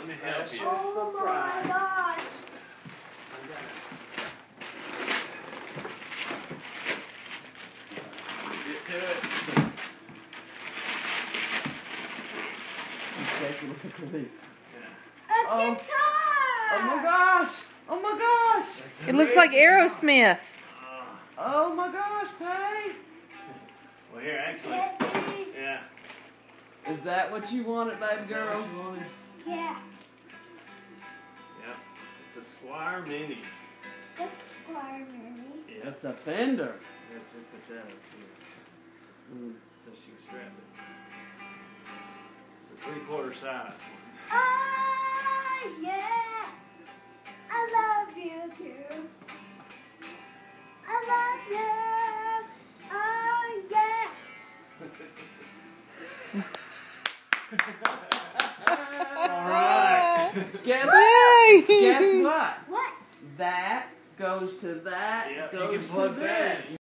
Let me help you. Oh my gosh. Get to it. A guitar! Oh my gosh! Oh my gosh! It looks like Aerosmith. Oh my gosh, Pay! Well, here, actually. Yeah. Is that what you wanted, baby girl? Yeah. Yep. It's a Squire Mini. That's Squire Mini. Yeah. It's a Fender. Let's just put that up here. So she can strap it. It's a 3/4 size. Oh, yeah. I love you too. I love you. Oh, yeah. Alright. Guess what? What? That goes to that. Yep, goes you can plug to that. this.